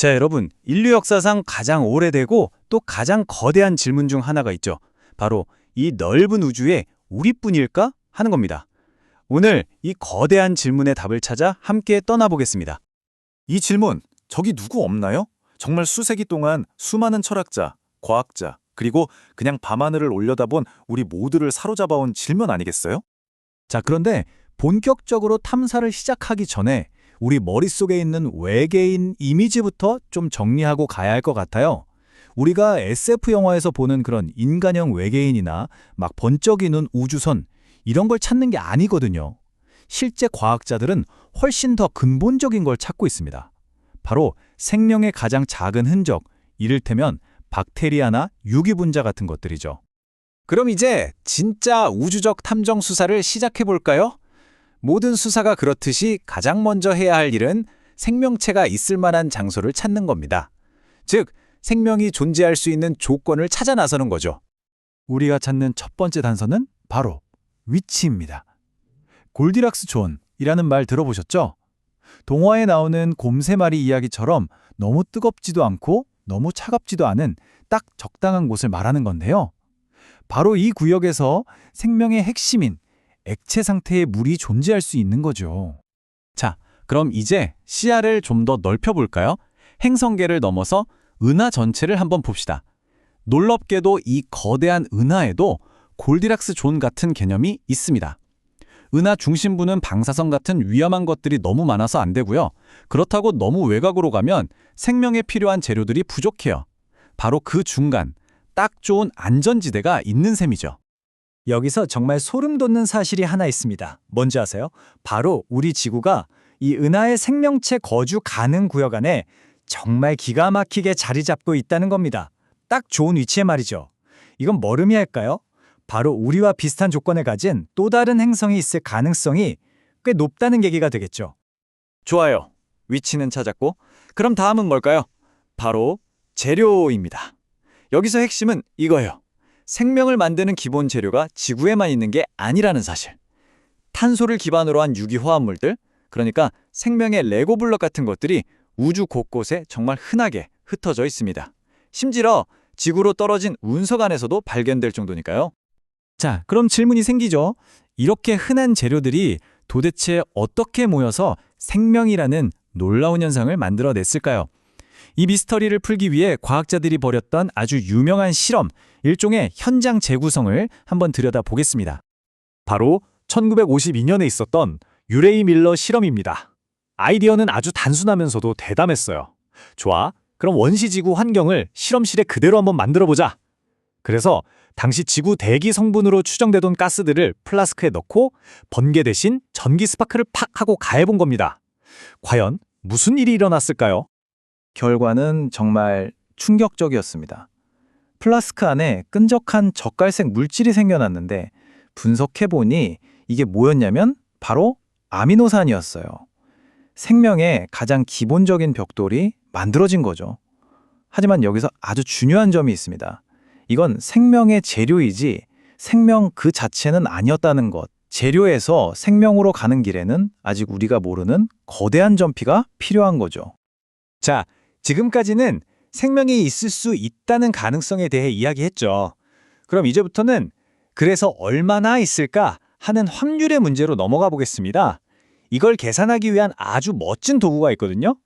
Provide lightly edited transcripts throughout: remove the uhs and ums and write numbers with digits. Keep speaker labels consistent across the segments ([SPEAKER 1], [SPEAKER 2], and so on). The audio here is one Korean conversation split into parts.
[SPEAKER 1] 자, 여러분, 인류 역사상 가장 오래되고 또 가장 거대한 질문 중 하나가 있죠. 바로 이 넓은 우주에 우리뿐일까? 하는 겁니다. 오늘 이 거대한 질문의 답을 찾아 함께 떠나보겠습니다.
[SPEAKER 2] 이 질문, 저기 누구 없나요? 정말 수세기 동안 수많은 철학자, 과학자, 그리고 그냥 밤하늘을 올려다본 우리 모두를 사로잡아온 질문 아니겠어요?
[SPEAKER 3] 자, 그런데 본격적으로 탐사를 시작하기 전에 우리 머릿속에 있는 외계인 이미지부터 좀 정리하고 가야 할 것 같아요. 우리가 SF 영화에서 보는 그런 인간형 외계인이나 막 번쩍이는 우주선 이런 걸 찾는 게 아니거든요. 실제 과학자들은 훨씬 더 근본적인 걸 찾고 있습니다. 바로 생명의 가장 작은 흔적, 이를테면 박테리아나 유기분자 같은 것들이죠.
[SPEAKER 1] 그럼 이제 진짜 우주적 탐정 수사를 시작해볼까요? 모든 수사가 그렇듯이 가장 먼저 해야 할 일은 생명체가 있을 만한 장소를 찾는 겁니다. 즉, 생명이 존재할 수 있는 조건을 찾아 나서는 거죠.
[SPEAKER 3] 우리가 찾는 첫 번째 단서는 바로 위치입니다. 골디락스 존이라는 말 들어보셨죠? 동화에 나오는 곰3마리 이야기처럼 너무 뜨겁지도 않고 너무 차갑지도 않은 딱 적당한 곳을 말하는 건데요. 바로 이 구역에서 생명의 핵심인 액체 상태의 물이 존재할 수 있는 거죠.
[SPEAKER 1] 자, 그럼 이제 시야를 좀 더 넓혀볼까요? 행성계를 넘어서 은하 전체를 한번 봅시다. 놀랍게도 이 거대한 은하에도 골디락스 존 같은 개념이 있습니다. 은하 중심부는 방사성 같은 위험한 것들이 너무 많아서 안 되고요. 그렇다고 너무 외곽으로 가면 생명에 필요한 재료들이 부족해요. 바로 그 중간, 딱 좋은 안전지대가 있는 셈이죠.
[SPEAKER 4] 여기서 정말 소름 돋는 사실이 하나 있습니다. 뭔지 아세요? 바로 우리 지구가 이 은하의 생명체 거주 가능 구역 안에 정말 기가 막히게 자리 잡고 있다는 겁니다. 딱 좋은 위치에 말이죠. 이건 뭘 의미할까요? 바로 우리와 비슷한 조건을 가진 또 다른 행성이 있을 가능성이 꽤 높다는 얘기가 되겠죠.
[SPEAKER 1] 좋아요. 위치는 찾았고, 그럼 다음은 뭘까요? 바로 재료입니다. 여기서 핵심은 이거예요. 생명을 만드는 기본 재료가 지구에만 있는 게 아니라는 사실. 탄소를 기반으로 한 유기화합물들, 그러니까 생명의 레고 블럭 같은 것들이 우주 곳곳에 정말 흔하게 흩어져 있습니다. 심지어 지구로 떨어진 운석 안에서도 발견될 정도니까요.
[SPEAKER 3] 자, 그럼 질문이 생기죠. 이렇게 흔한 재료들이 도대체 어떻게 모여서 생명이라는 놀라운 현상을 만들어냈을까요? 이 미스터리를 풀기 위해 과학자들이 벌였던 아주 유명한 실험, 일종의 현장 재구성을 한번 들여다보겠습니다.
[SPEAKER 2] 바로 1952년에 있었던 유레이 밀러 실험입니다. 아이디어는 아주 단순하면서도 대담했어요. 좋아, 그럼 원시지구 환경을 실험실에 그대로 한번 만들어보자. 그래서 당시 지구 대기 성분으로 추정되던 가스들을 플라스크에 넣고 번개 대신 전기 스파크를 팍 하고 가해본 겁니다. 과연 무슨 일이 일어났을까요?
[SPEAKER 4] 결과는 정말 충격적이었습니다. 플라스크 안에 끈적한 젓갈색 물질이 생겨났는데 분석해보니 이게 뭐였냐면 바로 아미노산이었어요. 생명의 가장 기본적인 벽돌이 만들어진 거죠. 하지만 여기서 아주 중요한 점이 있습니다. 이건 생명의 재료이지 생명 그 자체는 아니었다는 것. 재료에서 생명으로 가는 길에는 아직 우리가 모르는 거대한 점피가 필요한 거죠.
[SPEAKER 1] 자, 지금까지는 생명이 있을 수 있다는 가능성에 대해 이야기했죠. 그럼 이제부터는 그래서 얼마나 있을까 하는 확률의 문제로 넘어가 보겠습니다. 이걸 계산하기 위한 아주 멋진 도구가 있거든요.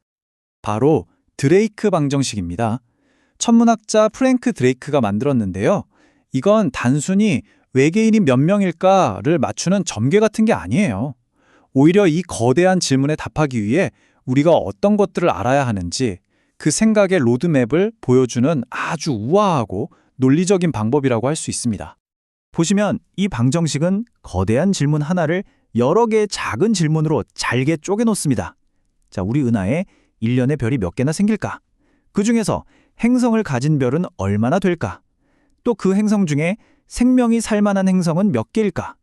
[SPEAKER 1] 바로 드레이크 방정식입니다. 천문학자 프랭크 드레이크가 만들었는데요. 이건 단순히 외계인이 몇 명일까를 맞추는 점괘 같은 게 아니에요. 오히려 이 거대한 질문에 답하기 위해 우리가 어떤 것들을 알아야 하는지 그 생각의 로드맵을 보여주는 아주 우아하고 논리적인 방법이라고 할 수 있습니다.
[SPEAKER 3] 보시면 이 방정식은 거대한 질문 하나를 여러 개의 작은 질문으로 잘게 쪼개놓습니다. 자, 우리 은하에 1년에 별이 몇 개나 생길까? 그 중에서 행성을 가진 별은 얼마나 될까? 또 그 행성 중에 생명이 살 만한 행성은 몇 개일까?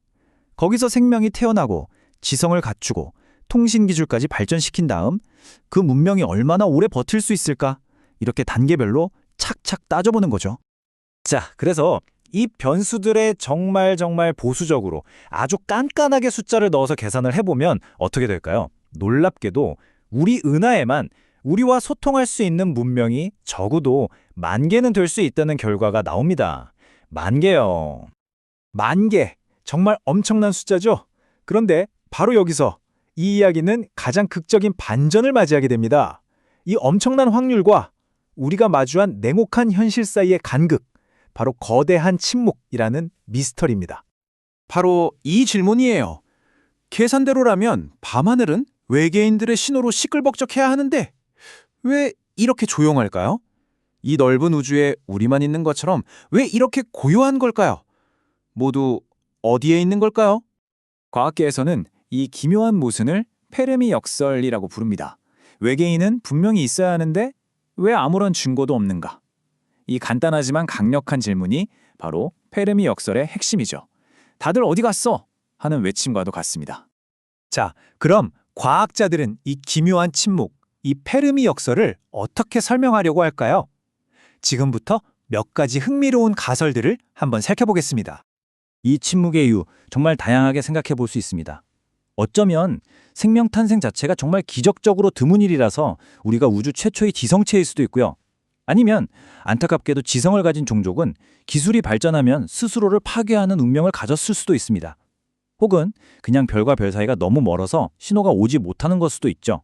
[SPEAKER 3] 거기서 생명이 태어나고 지성을 갖추고 통신 기술까지 발전시킨 다음 그 문명이 얼마나 오래 버틸 수 있을까? 이렇게 단계별로 착착 따져보는 거죠.
[SPEAKER 4] 자, 그래서 이 변수들에 정말 보수적으로 아주 깐깐하게 숫자를 넣어서 계산을 해보면 어떻게 될까요? 놀랍게도 우리 은하에만
[SPEAKER 3] 우리와 소통할 수 있는 문명이 적어도 10,000개는 될 수 있다는 결과가 나옵니다. 10,000개요. 10,000개. 정말 엄청난 숫자죠? 그런데 바로 여기서 이 이야기는 가장 극적인 반전을 맞이하게 됩니다. 이 엄청난 확률과 우리가 마주한 냉혹한 현실 사이의 간극, 바로 거대한 침묵이라는 미스터리입니다.
[SPEAKER 4] 바로 이 질문이에요. 계산대로라면 밤하늘은 외계인들의 신호로 시끌벅적해야 하는데 왜 이렇게 조용할까요? 이 넓은 우주에 우리만 있는 것처럼 왜 이렇게 고요한 걸까요? 모두 어디에 있는 걸까요?
[SPEAKER 3] 과학계에서는 이 기묘한 모순을 페르미 역설이라고 부릅니다. 외계인은 분명히 있어야 하는데 왜 아무런 증거도 없는가? 이 간단하지만 강력한 질문이 바로 페르미 역설의 핵심이죠. 다들 어디 갔어? 하는 외침과도 같습니다. 자, 그럼 과학자들은 이 기묘한 침묵, 이 페르미 역설을 어떻게 설명하려고 할까요? 지금부터 몇 가지 흥미로운 가설들을 한번 살펴보겠습니다. 이 침묵의 이유 정말 다양하게 생각해 볼 수 있습니다. 어쩌면 생명 탄생 자체가 정말 기적적으로 드문 일이라서 우리가 우주 최초의 지성체일 수도 있고요. 아니면 안타깝게도 지성을 가진 종족은 기술이 발전하면 스스로를 파괴하는 운명을 가졌을 수도 있습니다. 혹은 그냥 별과 별 사이가 너무 멀어서 신호가 오지 못하는 걸 수도 있죠.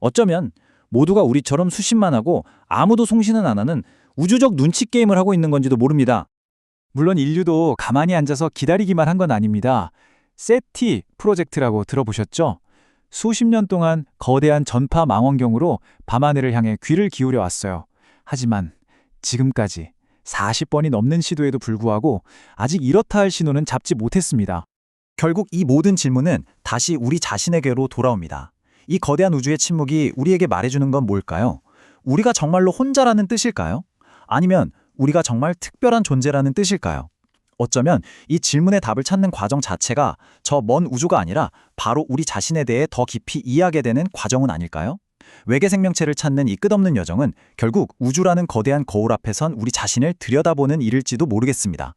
[SPEAKER 3] 어쩌면 모두가 우리처럼 수십만 하고 아무도 송신은 안 하는 우주적 눈치 게임을 하고 있는 건지도 모릅니다. 물론 인류도 가만히 앉아서 기다리기만 한 건 아닙니다. 세티 프로젝트라고 들어보셨죠? 수십 년 동안 거대한 전파 망원경으로 밤하늘을 향해 귀를 기울여 왔어요. 하지만 지금까지 40번이 넘는 시도에도 불구하고 아직 이렇다 할 신호는 잡지 못했습니다. 결국 이 모든 질문은 다시 우리 자신에게로 돌아옵니다. 이 거대한 우주의 침묵이 우리에게 말해주는 건 뭘까요? 우리가 정말로 혼자라는 뜻일까요? 아니면 우리가 정말 특별한 존재라는 뜻일까요? 어쩌면 이 질문의 답을 찾는 과정 자체가 저 먼 우주가 아니라 바로 우리 자신에 대해 더 깊이 이해하게 되는 과정은 아닐까요? 외계 생명체를 찾는 이 끝없는 여정은 결국 우주라는 거대한 거울 앞에선 우리 자신을 들여다보는 일일지도 모르겠습니다.